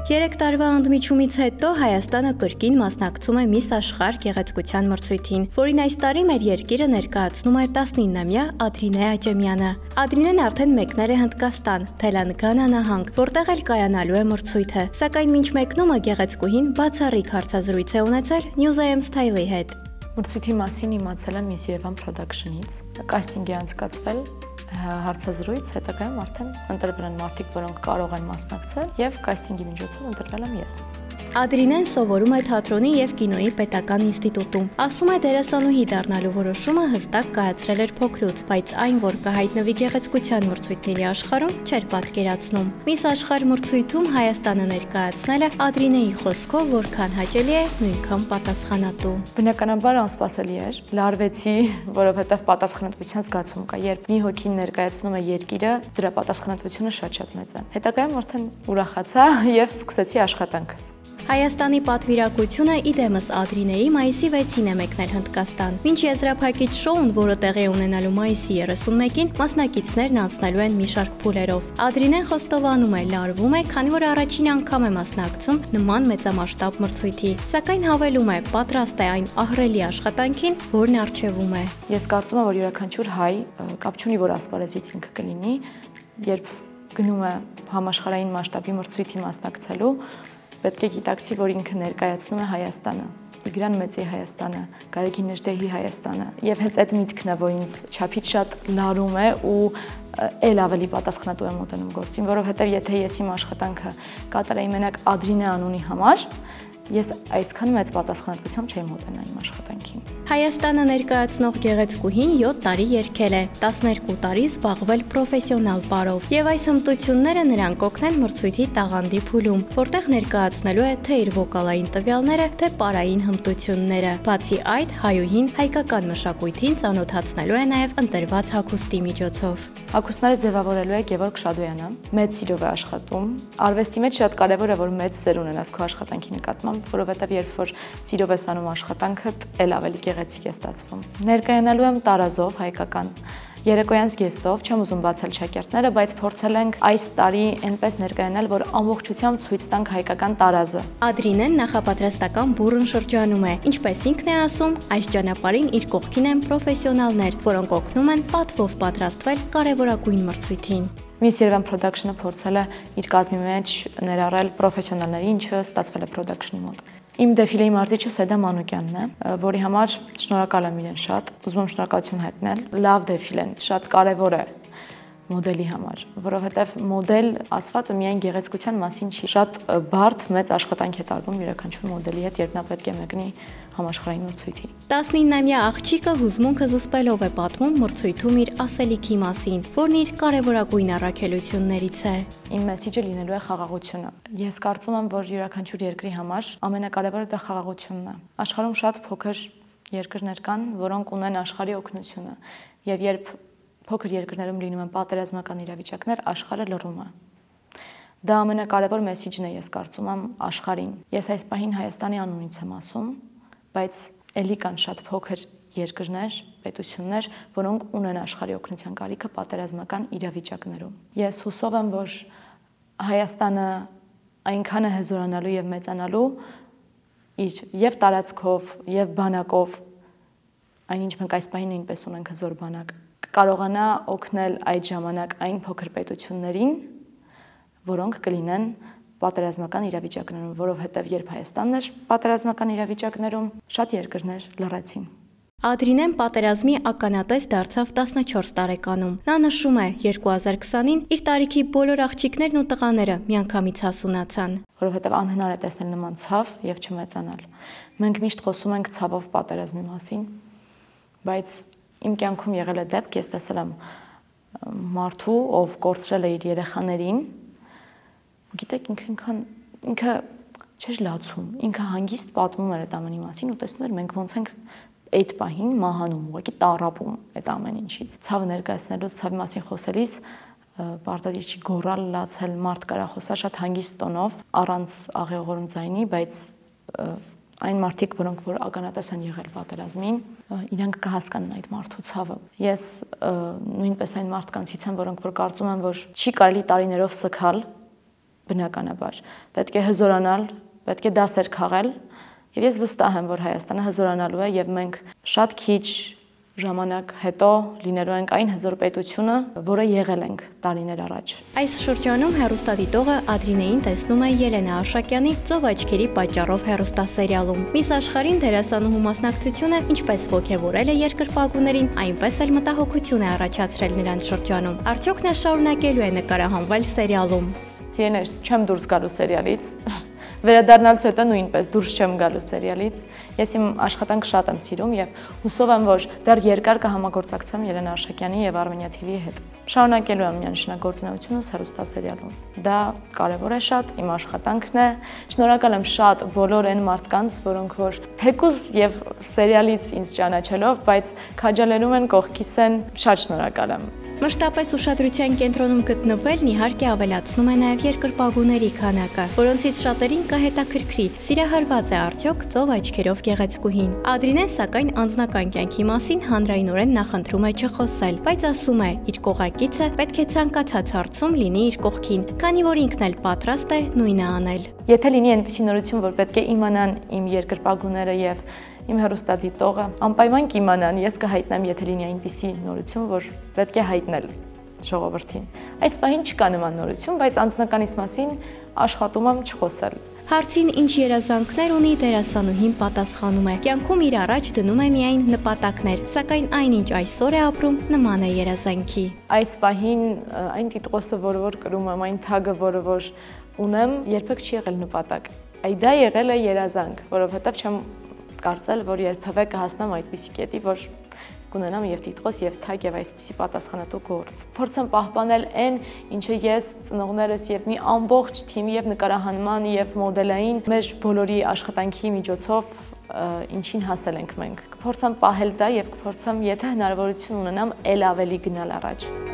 3 տարվա ընդմիջումից հետո Հայաստանը կրկին մասնակցում է Միս Աշխարհ գեղեցկության մրցույթին, որին այս տարի մեր երկիրը ներկայացնում է 19-ամյա Ադրինե Աճեմյանը։ Ադրինեն արդեն մեկներ է Հնդկաստան, Թելանգանա նահանգ, որտեղ էլ կայանալու է մրցույթը, սակայն մինչ մեկնումը գեղեցկուհին բացառիկ հարցազրույց է ունեցել News AM Style-ի հետ։ Մրցույթի մասին իմացել եմ Miss Yerevan Production-ից, կաստինգ է անցկացվել, հարցազրույց, հետագայում արդեն ընտրվել են մարդիկ, որոնք կարող են մասնակցել, եւ կաստինգի միջոցով ընտրվել եմ ես։ Ադրինեն սովորում է թատրոնի եւ կինոյի պետական ինստիտուտում։ Ասում է դերասանուհի դառնալու որոշումը հստակ կայացրել էր փոքրուց, բայց այն, որ կհայտնվի գեղեցկության մրցույթների աշխարհում, չէր պատկերացնում։ Միս Աշխարհ մրցույթում Հայաստանը ներկայացնելը Ադրինեի խոսքով որքան հաճելի է, նույնքան պատասխանատու։ Բնականաբար անսպասելի էր, լարվեցի, որովհետեւ պատասխանատվության զգացում կա, երբ մի հոգին ներկայացնում է երկիրը, դրա պատասխանատվությունը շատ մեծ է։ Հետագայում արդեն ուրախացա եւ սկսեցի աշխատանքս։ Հայաստանի պատվիրակությունը իդեմս Ադրինեի մայիսի 6-ին է մեկնել Հնդկաստան։ Մինչ եզրափակիչ շոուն, որը տեղի է ունենալու մայիսի 31-ին, մասնակիցներն անցնելու են մի շարք փուլերով։ Ադրինեն խոստովանում է, լարվում է, քանի որ առաջին անգամ է մասնակցում նման մեծամասշտաբ մրցույթի, սակայն հավելում է, պատրաստ է այն ահռելի աշխատանքին, որն առջևում է։ Ես կարծում եմ, որ յուրաքանչյուր հայ կապ չունի, որ ասպարեզից ինքը կլինի, երբ գնում է համաշխարհային մասշտաբի մրցույթի մասնակցելու, պետք է գիտակցի, որ ինքը ներկայացնում է Հայաստանը, Տիգրան Մեծի Հայաստանը, Գարեգին Նժդեհի Հայաստանը, եւ հենց այդ միտքն է, որ ինձ չափից շատ լարում է ու ել ավելի պատասխանատու եմ մոտենում գործին, որովհետեւ եթե ես իմ աշխատանքը կատարեի մենակ Ադրինե անունի համար, ես այսքան մեծ պատասխանատվությամբ չէի մոտենա իմ աշխատանքին։ Հայաստանը ներկայացնող գեղեցկուհին 7 տարի երգել է, 12 տարի զբաղվել պրոֆեսիոնալ պարով, եւ այս հմտությունները նրան կօգնեն մրցույթի տաղանդի փուլում, որտեղ ներկայացնելու է թե իր վոկալային տվյալները, թե պարային հմտությունները։ Բացի այդ, հայուհին հայկական մշակույթին ծանոթացնելու է նաեւ ընտրված հագուստի միջոցով։ Հագուստները ձևավորելու է Գևորգ Շադոյանը, մեծ սիրով է աշխատում։ Արվեստի մեջ շատ կարևոր է, որ մեծ սեր ունենաս քո աշխատանքի նկատմամբ, որովհետև երբ որ սիրով ես անում աշխատանքդ, ել ավելի գեղեցիկ է ստացվում։ Ներկայանալու եմ տարազով հայկական երեկոյան զգեստով, չեմ ուզում բացել շակերտները, բայց փորձել ենք այս տարի այնպես ներկայանալ, որ ամբողջությամբ ցույց տանք հայկական տարազը։ Ադրինեն նախապատրաստական բուռն շրջանում է, ինչպես ինքն է ասում, այս ճանապարհին իր կողքին են պրոֆեսիոնալներ, որոնք օգնում են պատվով պատրաստվել կարևորագույն մրցույթին։ Miss Yerevan Production-ը փորձել է իր կազմի մեջ ներառել պրոֆեսիոնալների, ինչը ստացվել է production-ի մոտ։ Իմ դեֆիլեի մարզիչը Սեդա Մանուկյանն է, որի համար շնորհակալ եմ իրեն շատ, ուզում եմ շնորհակալություն հայտնել։ Լավ դեֆիլեն, շատ կարևոր է մոդելի համար, որովհետև մոդել ասվածը միայն գեղեցկության մասին չի, շատ բարդ մեծ աշխատանք է տարվում յուրաքանչյուր մոդելի հետ, երբ նա պետք է մեկնի համաշխարհային մրցույթի։ 19-ամյա աղջիկը հուզմունքը զսպելով է պատմում մրցույթում իր ասելիքի մասին, որն իր կարևորագույն առաքելություններից է։ Իմ մեսիջը լինելու է խաղաղությունը։ Ես կարծում եմ, որ յուրաքանչյուր երկրի համար ամենակարևորը դա խաղաղությունն է։ Աշխարհում շատ փոքր երկրներ կան, որոնք ունեն աշխարհի օգնությունը, եւ երբ փոքր երկրներում լինում են պատերազմական իրավիճակներ, աշխարհը լռում է։ Դա ամենակարևոր մեսիջն է, ես կարծում եմ, աշխարհին։ Ես այս պահին Հայաստանի անունից եմ ասում, բայց էլի կան շատ փոքր երկրներ, պետություններ, որոնք ունեն աշխարհի օգնության կարիքը պատերազմական իրավիճակներում։ Ես հուսով եմ, որ Հայաստանը այնքան է հզորանալու եւ մեծանալու իր եւ տարածքով, եւ բանակով, այնինչ մենք այս պահին նույնպես ունենք հզոր բանակ, կարողանա օգնել այդ ժամանակ այն փոքր պետություններին, որոնք կլինեն պատերազմական իրավիճակներում, որովհետև երբ Հայաստանն էր պատերազմական իրավիճակներում, շատ երկրներ լռեցին։ Ադրինեն պատերազմի ականատես դարձավ 14 տարեկանում։ Նա նշում է, 2020-ին իր տարիքի բոլոր աղջիկներն ու տղաները միանգամից հասունացան։ Որովհետև անհնար է տեսնել նման ցավ եւ չմեծանալ։ Մենք միշտ խոսում ենք ցավով պատերազմի մասին, բայց իմ կյանքում եղել է դեպք, ես տեսել եմ մարդու, ով կորցրել է իր երեխաներին, գիտեք, ինքը չէր լացում, ինքը հանգիստ պատմում էր այդ ամենի մասին ու տեսնում էր մենք ոնց ենք այդ պահին մահանում, ուղղակի տառապում այդ ամեն ինչից։ Ցավը ներկայացնելուց, ցավի մասին խոսելիս պարտադիր չի գոռալ, լացել, մարդ կարա խոսա շատ հանգիստ տոնով, առանց աղեղողորմ ձայնի, բայց այն մարդիկ, որոնք որ ականատես են եղել պատերազմին, իրանք կհասկանան այդ մարդու ցավը։ Ես նույնպես այն մարդկանցից եմ, որոնք որ կարծում են, որ չի կարելի տարիներով սգալ բնականաբար։ Պետք է հզորանալ, պետք է դասեր քաղել, եւ ես վստահ եմ, որ Հայաստանը հզորանալու է եւ մենք շատ քիչ ժամանակ հետո լինելու ենք այն հզոր պետությունը, որը եղել ենք տարիներ առաջ։ Այս շրջանում հեռուստադիտողը Ադրինեին տեսնում է Ելենա Աշակյանի «Ծով աչքերի պատճառով» հեռուստասերիալում։ Միս Աշխարհին դերասանուհու մասնակցությունը ինչպես ոգևորել է երկրպագուներին, այնպես էլ մտահոգություն է առաջացրել նրանց շրջանում։ Արդյոք նա շարունակելու է նկարահանվել սերիալում։ Սիրելիներ, չեմ դուրս գալու սերիալից։ Վերադառնալուց հետո նույնպես դուրս չեմ գալու սերիալից։ Ես իմ աշխատանքը շատ եմ սիրում եւ հուսով եմ, որ դեռ երկար կհամագործակցեմ Ելենա Աշակյանի եւ Armenia TV-ի հետ։ Շարունակելու եմ միանշանակ գործունեությունս հեռուստասերիալում։ Դա կարեւոր է շատ, իմ աշխատանքն է։ Շնորհակալ եմ շատ բոլոր այն մարդկանց, որոնք որ թեկուզ եւ սերիալից ինձ ճանաչելով, բայց քաջալերում են, կողքիս են, շատ շնորհակալ եմ։ Մշտապես ուշադրության կենտրոնում գտնվելն իհարկե ավելացնում է նաև երկրպագուների քանակը, որոնցից շատերին կհետաքրքրի սիրահարված է արդյոք ծով աչքերով գեղեցկուհին։ Ադրինեն սակայն անձնական կյանքի մասին հանրայնորեն նախընտրում է չխոսել, բայց ասում է, իր կողակիցը պետք է ցանկացած հարցում լինի իր կողքին, քանի որ ինքն էլ պատրաստ է նույնը անել։ Եթե լինի այնպիսի նորություն, որ պետք է իմանան իմ երկրպագուները եւ իմ հեռուստադիտողը, անպայման կիմանան, ես կհայտնեմ, եթե լինի այնպիսի նորություն, որ պետք է հայտնել ժողովրդին։ Այս պահին չկա նման նորություն, բայց անձնականից մասին աշխատում եմ չխոսել։ Հարցին ինչ երազանքներ ունի դերասանուհին պատասխանում է. կյանքում իր առաջ դնում է միայն նպատակներ, սակայն այնինչ այսօր է ապրում նման է երազանքի։ Այս պահին այն տիտղոսը, որ կրում եմ, այն թագը, որ ունեմ, երբեք չի եղել նպատակ։ Դա եղել է երազանք, որովհետև չեմ կարծել, որ երբևէ կհասնեմ այդպիսի կետի, որ կունենամ եւ տիտղոս եւ թագ եւ այսպիսի պատասխանատու գործ։ Փորձեմ պահպանել այն, ինչը ես, ծնողներս եւ մի ամբողջ թիմի եւ նկարահանման եւ մոդելային մեր բոլորի աշխատանքի միջոցով ինչին հասել ենք մենք։ Կփորձեմ պահել դա եւ կփորձեմ, եթե հնարավորություն ունենամ, ել ավելի գնալ առաջ։